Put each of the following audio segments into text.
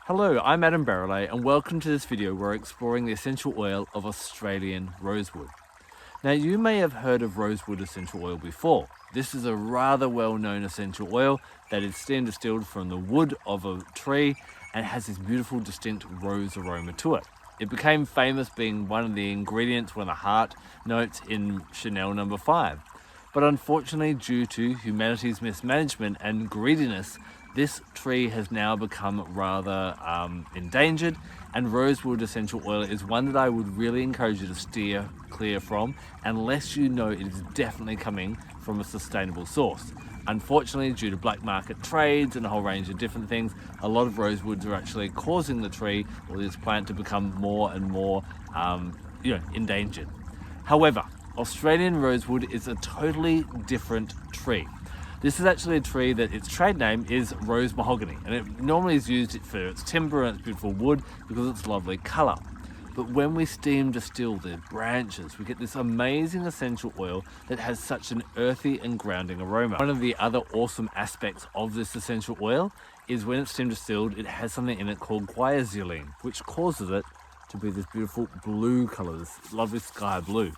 Hello, I'm Adam Barralet and welcome to this video where we're exploring the essential oil of Australian rosewood. Now you may have heard of rosewood essential oil before. This is a rather well-known essential oil that is steam distilled from the wood of a tree and has this beautiful distinct rose aroma to it. It became famous being one of the ingredients, one of the heart notes in Chanel No. 5. But unfortunately, due to humanity's mismanagement and greediness, this tree has now become rather endangered, and rosewood essential oil is one that I would really encourage you to steer clear from unless you know it is definitely coming from a sustainable source. Unfortunately, due to black market trades and a whole range of different things, a lot of rosewoods are actually causing the tree or this plant to become more and more endangered. However, Australian rosewood is a totally different tree. This is actually a tree that its trade name is rose mahogany, and it normally is used for its timber and its beautiful wood because of its lovely colour. But when we steam distill the branches, we get this amazing essential oil that has such an earthy and grounding aroma. One of the other awesome aspects of this essential oil is when it's steam distilled, it has something in it called guaiacylene, which causes it to be this beautiful blue colour, this lovely sky blue.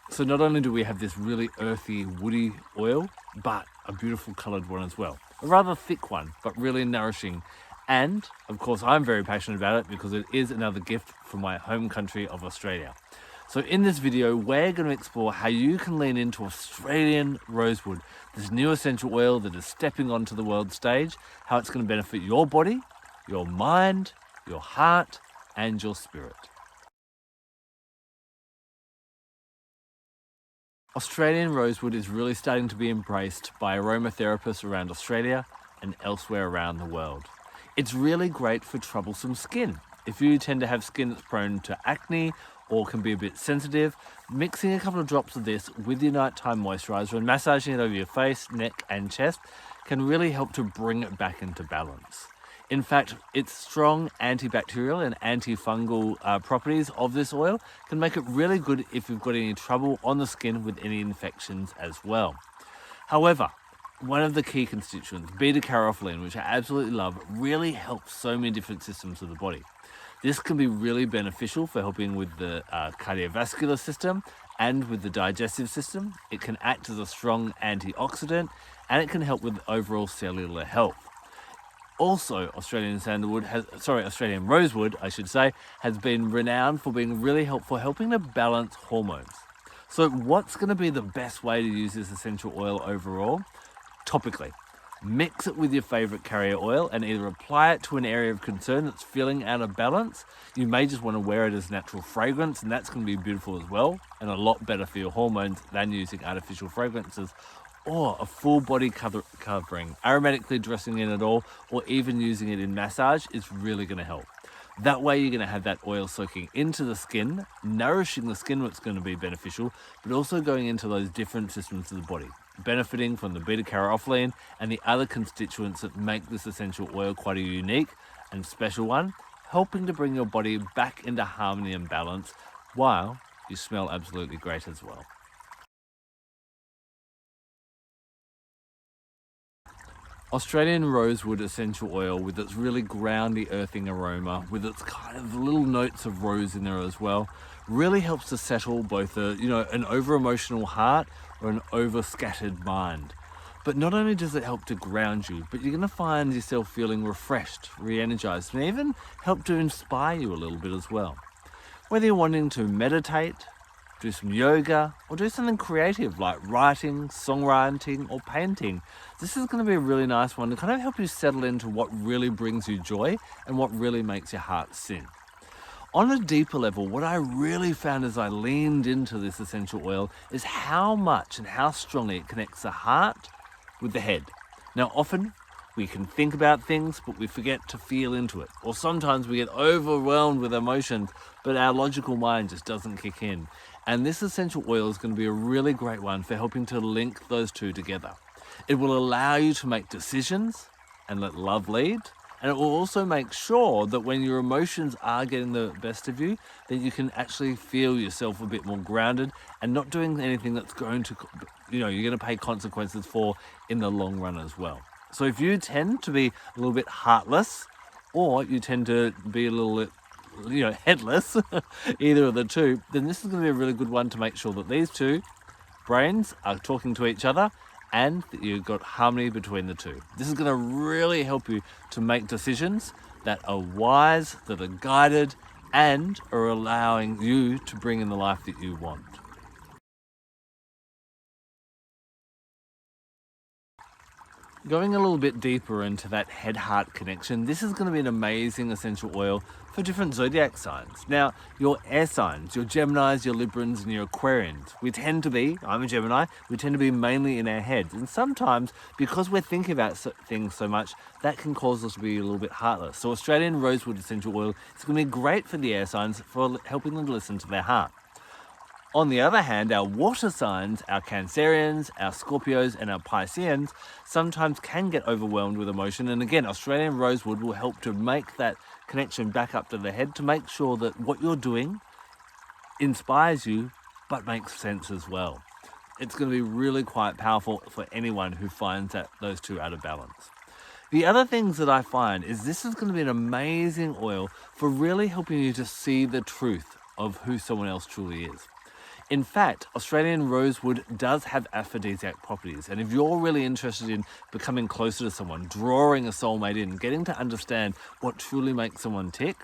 So not only do we have this really earthy, woody oil, but a beautiful coloured one as well. A rather thick one, but really nourishing. And, of course, I'm very passionate about it because it is another gift from my home country of Australia. So in this video, we're going to explore how you can lean into Australian rosewood, this new essential oil that is stepping onto the world stage, how it's going to benefit your body, your mind, your heart, and your spirit. Australian rosewood is really starting to be embraced by aromatherapists around Australia and elsewhere around the world. It's really great for troublesome skin. If you tend to have skin that's prone to acne or can be a bit sensitive, mixing a couple of drops of this with your nighttime moisturiser and massaging it over your face, neck and chest can really help to bring it back into balance. In fact, its strong antibacterial and antifungal properties of this oil can make it really good if you've got any trouble on the skin with any infections as well. However, one of the key constituents, beta-carotene, which I absolutely love, really helps so many different systems of the body. This can be really beneficial for helping with the cardiovascular system and with the digestive system. It can act as a strong antioxidant and it can help with overall cellular health. Also, Australian rosewood, has been renowned for being really helpful, helping to balance hormones. So what's going to be the best way to use this essential oil overall? Topically. Mix it with your favourite carrier oil and either apply it to an area of concern that's feeling out of balance. You may just want to wear it as natural fragrance, and that's going to be beautiful as well and a lot better for your hormones than using artificial fragrances. Or a full body covering, aromatically dressing in it all, or even using it in massage is really going to help. That way you're going to have that oil soaking into the skin, nourishing the skin, what's going to be beneficial, but also going into those different systems of the body, benefiting from the beta-carotene and the other constituents that make this essential oil quite a unique and special one, helping to bring your body back into harmony and balance while you smell absolutely great as well. Australian rosewood essential oil, with its really groundy earthing aroma, with its kind of little notes of rose in there as well, really helps to settle both an over-emotional heart or an over-scattered mind. But not only does it help to ground you, but you're going to find yourself feeling refreshed, re-energized, and even help to inspire you a little bit as well. Whether you're wanting to meditate, do some yoga, or do something creative like writing, songwriting, or painting, this is going to be a really nice one to kind of help you settle into what really brings you joy and what really makes your heart sing. On a deeper level, what I really found as I leaned into this essential oil is how much and how strongly it connects the heart with the head. Now, often we can think about things, but we forget to feel into it. Or sometimes we get overwhelmed with emotions, but our logical mind just doesn't kick in. And this essential oil is going to be a really great one for helping to link those two together. It will allow you to make decisions and let love lead. And it will also make sure that when your emotions are getting the best of you, that you can actually feel yourself a bit more grounded and not doing anything that's going to, you're going to pay consequences for in the long run as well. So if you tend to be a little bit heartless or you tend to be a little, headless, either of the two, then this is going to be a really good one to make sure that these two brains are talking to each other and that you've got harmony between the two. This is going to really help you to make decisions that are wise, that are guided, and are allowing you to bring in the life that you want. Going a little bit deeper into that head-heart connection, this is going to be an amazing essential oil for different zodiac signs. Now, your air signs, your Geminis, your Librans, and your Aquarians, I'm a Gemini, we tend to be mainly in our heads. And sometimes, because we're thinking about things so much, that can cause us to be a little bit heartless. So Australian Rosewood essential oil is going to be great for the air signs for helping them to listen to their heart. On the other hand, our water signs, our Cancerians, our Scorpios, and our Pisceans sometimes can get overwhelmed with emotion. And again, Australian Rosewood will help to make that connection back up to the head to make sure that what you're doing inspires you, but makes sense as well. It's going to be really quite powerful for anyone who finds that those two out of balance. The other things that I find is this is going to be an amazing oil for really helping you to see the truth of who someone else truly is. In fact, Australian Rosewood does have aphrodisiac properties, and if you're really interested in becoming closer to someone, drawing a soulmate in, getting to understand what truly makes someone tick,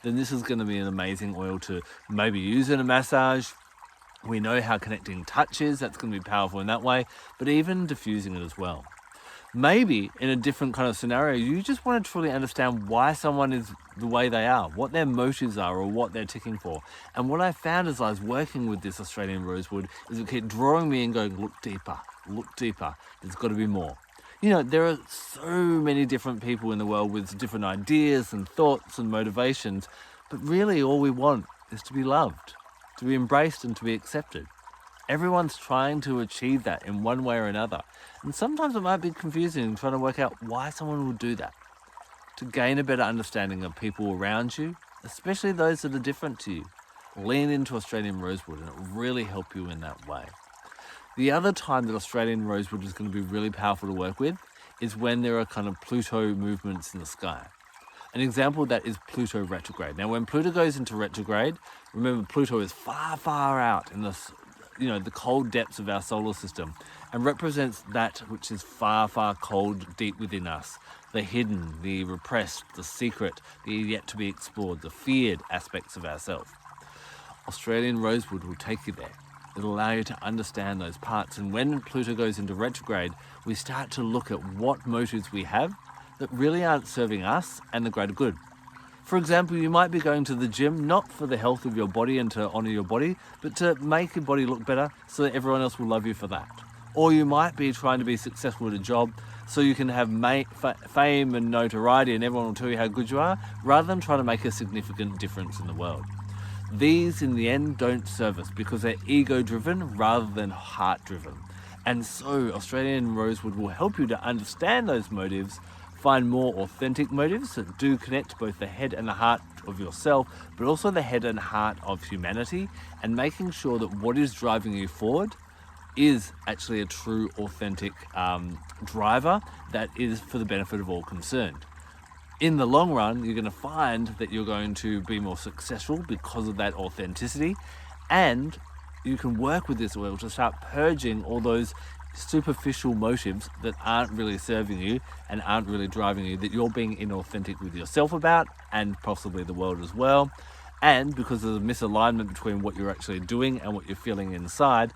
then this is going to be an amazing oil to maybe use in a massage. We know how connecting touch is, that's going to be powerful in that way, but even diffusing it as well. Maybe in a different kind of scenario, you just want to truly understand why someone is the way they are, what their motives are or what they're ticking for. And what I found as I was working with this Australian Rosewood is it kept drawing me and going, look deeper, there's got to be more. There are so many different people in the world with different ideas and thoughts and motivations, but really all we want is to be loved, to be embraced and to be accepted. Everyone's trying to achieve that in one way or another. And sometimes it might be confusing trying to work out why someone would do that. To gain a better understanding of people around you, especially those that are different to you, lean into Australian Rosewood and it will really help you in that way. The other time that Australian Rosewood is going to be really powerful to work with is when there are kind of Pluto movements in the sky. An example of that is Pluto retrograde. Now, when Pluto goes into retrograde, remember Pluto is far, far out in the cold depths of our solar system and represents that which is far, far cold deep within us. The hidden, the repressed, the secret, the yet to be explored, the feared aspects of ourselves. Australian Rosewood will take you there. It'll allow you to understand those parts. And when Pluto goes into retrograde, we start to look at what motives we have that really aren't serving us and the greater good. For example, you might be going to the gym not for the health of your body and to honour your body, but to make your body look better so that everyone else will love you for that. Or you might be trying to be successful at a job so you can have fame and notoriety and everyone will tell you how good you are, rather than trying to make a significant difference in the world. These, in the end, don't serve us because they're ego-driven rather than heart-driven. And so Australian Rosewood will help you to understand those motives, find more authentic motives that do connect both the head and the heart of yourself, but also the head and heart of humanity, and making sure that what is driving you forward is actually a true, authentic driver that is for the benefit of all concerned. In the long run, you're going to find that you're going to be more successful because of that authenticity, and you can work with this oil to start purging all those superficial motives that aren't really serving you and aren't really driving you, that you're being inauthentic with yourself about and possibly the world as well. And because of the misalignment between what you're actually doing and what you're feeling inside,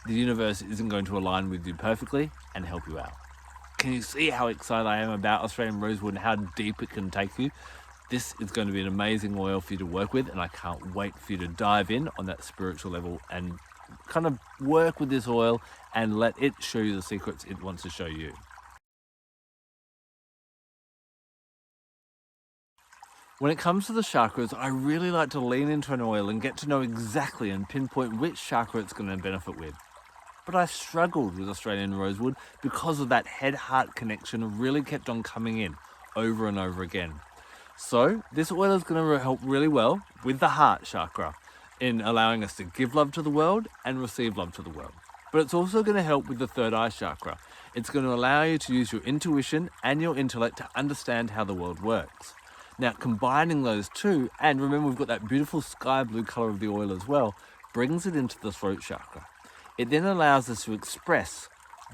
the universe isn't going to align with you perfectly and help you out. Can you see how excited I am about Australian Rosewood and how deep it can take you? This is going to be an amazing oil for you to work with, and I can't wait for you to dive in on that spiritual level and kind of work with this oil and let it show you the secrets it wants to show you. When it comes to the chakras, I really like to lean into an oil and get to know exactly and pinpoint which chakra it's going to benefit with. But I struggled with Australian Rosewood because of that head-heart connection really kept on coming in over and over again. So this oil is going to help really well with the heart chakra in allowing us to give love to the world and receive love to the world. But it's also going to help with the third eye chakra. It's going to allow you to use your intuition and your intellect to understand how the world works. Now, combining those two, and remember we've got that beautiful sky blue color of the oil as well, brings it into the throat chakra. It then allows us to express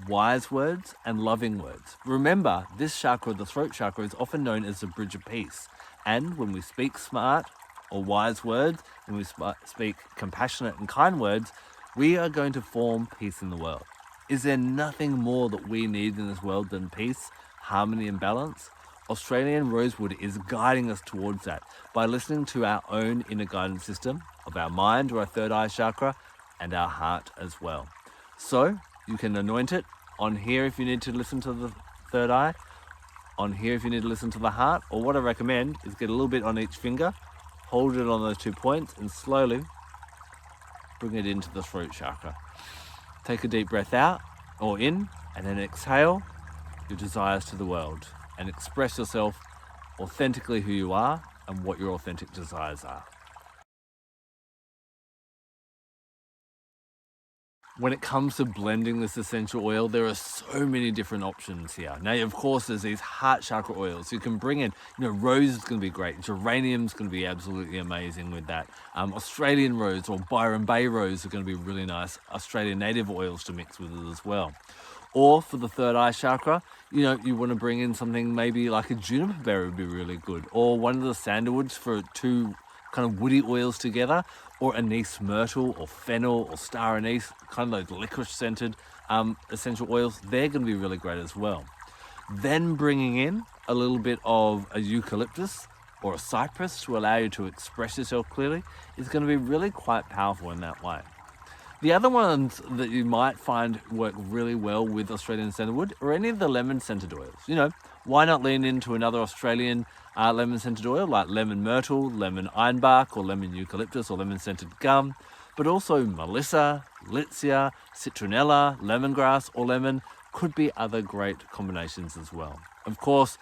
wise words and loving words. Remember, this chakra, the throat chakra, is often known as the bridge of peace. And when we speak smart or wise words, when we speak compassionate and kind words, we are going to form peace in the world. Is there nothing more that we need in this world than peace, harmony and balance? Australian Rosewood is guiding us towards that by listening to our own inner guidance system of our mind or our third eye chakra and our heart as well. So you can anoint it on here if you need to listen to the third eye, on here if you need to listen to the heart, or what I recommend is get a little bit on each finger, hold it on those 2 points and slowly bring it into the throat chakra. Take a deep breath out or in, and then exhale your desires to the world and express yourself authentically who you are and what your authentic desires are. When it comes to blending this essential oil, there are so many different options here. Now, of course, there's these heart chakra oils. You can bring in, rose is going to be great. Geranium's going to be absolutely amazing with that. Australian rose or Byron Bay rose are going to be really nice. Australian native oils to mix with it as well. Or for the third eye chakra, you want to bring in something maybe like a juniper berry would be really good. Or one of the sandalwoods for 2 kind of woody oils together, or anise myrtle or fennel or star anise, kind of those licorice scented essential oils. They're going to be really great as well. Then bringing in a little bit of a eucalyptus or a cypress to allow you to express yourself clearly is going to be really quite powerful in that way. The other ones that you might find work really well with Australian sandalwood are any of the lemon scented oils. Why not lean into another Australian lemon scented oil like lemon myrtle, lemon ironbark, or lemon eucalyptus, or lemon scented gum, but also melissa, litsea, citronella, lemongrass, or lemon could be other great combinations as well. Of course,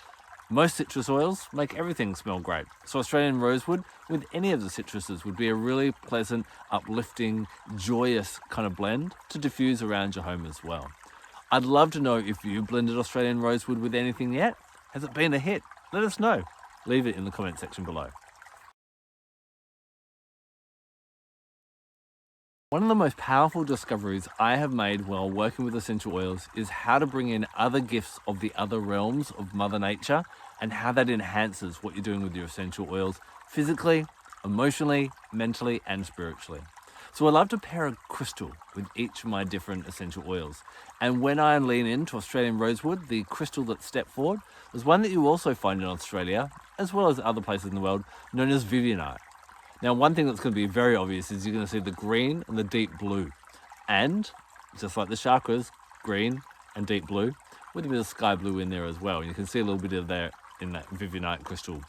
most citrus oils make everything smell great. So Australian rosewood with any of the citruses would be a really pleasant, uplifting, joyous kind of blend to diffuse around your home as well. I'd love to know if you blended Australian rosewood with anything yet. Has it been a hit? Let us know. Leave it in the comment section below. One of the most powerful discoveries I have made while working with essential oils is how to bring in other gifts of the other realms of Mother Nature and how that enhances what you're doing with your essential oils physically, emotionally, mentally, and spiritually. So I love to pair a crystal with each of my different essential oils. And when I lean into Australian rosewood, the crystal that stepped forward was one that you also find in Australia, as well as other places in the world, known as Vivianite. Now, one thing that's going to be very obvious is you're going to see the green and the deep blue. And, just like the chakras, green and deep blue, with a bit of sky blue in there as well. And you can see a little bit of that in that Vivianite crystal.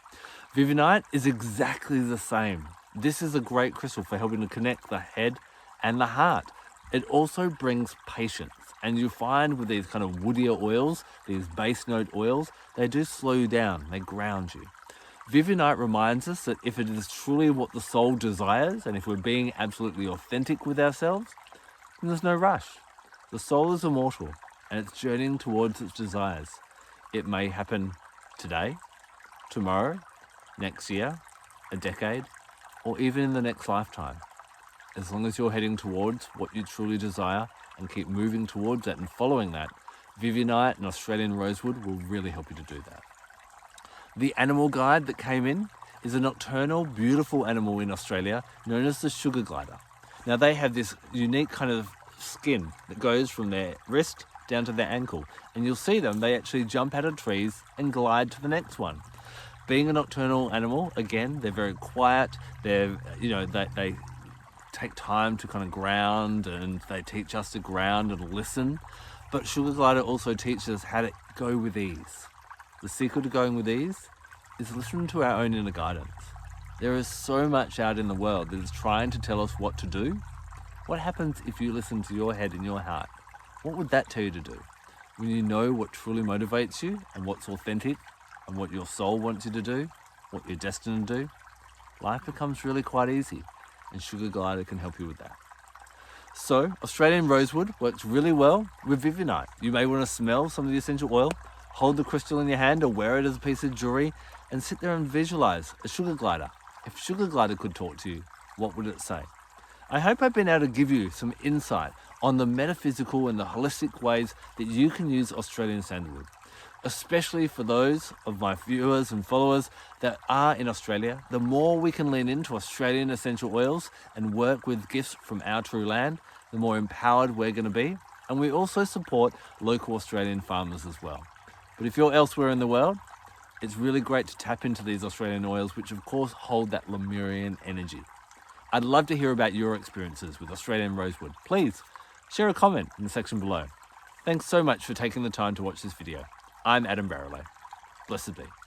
Vivianite is exactly the same. This is a great crystal for helping to connect the head and the heart. It also brings patience. And you find with these kind of woodier oils, these base note oils, they do slow you down, they ground you. Vivianite reminds us that if it is truly what the soul desires, and if we're being absolutely authentic with ourselves, then there's no rush. The soul is immortal, and it's journeying towards its desires. It may happen today, tomorrow, next year, a decade, or even in the next lifetime. As long as you're heading towards what you truly desire and keep moving towards that and following that, Vivianite and Australian rosewood will really help you to do that. The animal guide that came in is a nocturnal, beautiful animal in Australia known as the sugar glider. Now they have this unique kind of skin that goes from their wrist down to their ankle, and you'll see them, they actually jump out of trees and glide to the next one. Being a nocturnal animal, again, they're very quiet, they take time to kind of ground, and they teach us to ground and listen. But sugar glider also teaches us how to go with ease. The secret to going with ease is listening to our own inner guidance. There is so much out in the world that is trying to tell us what to do. What happens if you listen to your head and your heart? What would that tell you to do? When you know what truly motivates you and what's authentic and what your soul wants you to do, what you're destined to do, life becomes really quite easy, and sugar glider can help you with that. So Australian rosewood works really well with Vivianite. You may want to smell some of the essential oil, hold the crystal in your hand or wear it as a piece of jewelry, and sit there and visualize a sugar glider. If sugar glider could talk to you, what would it say? I hope I've been able to give you some insight on the metaphysical and the holistic ways that you can use Australian sandalwood, especially for those of my viewers and followers that are in Australia. The more we can lean into Australian essential oils and work with gifts from our true land, the more empowered we're going to be. And we also support local Australian farmers as well. But if you're elsewhere in the world, it's really great to tap into these Australian oils, which of course hold that Lemurian energy. I'd love to hear about your experiences with Australian rosewood. Please share a comment in the section below. Thanks so much for taking the time to watch this video. I'm Adam Barralet. Blessed be.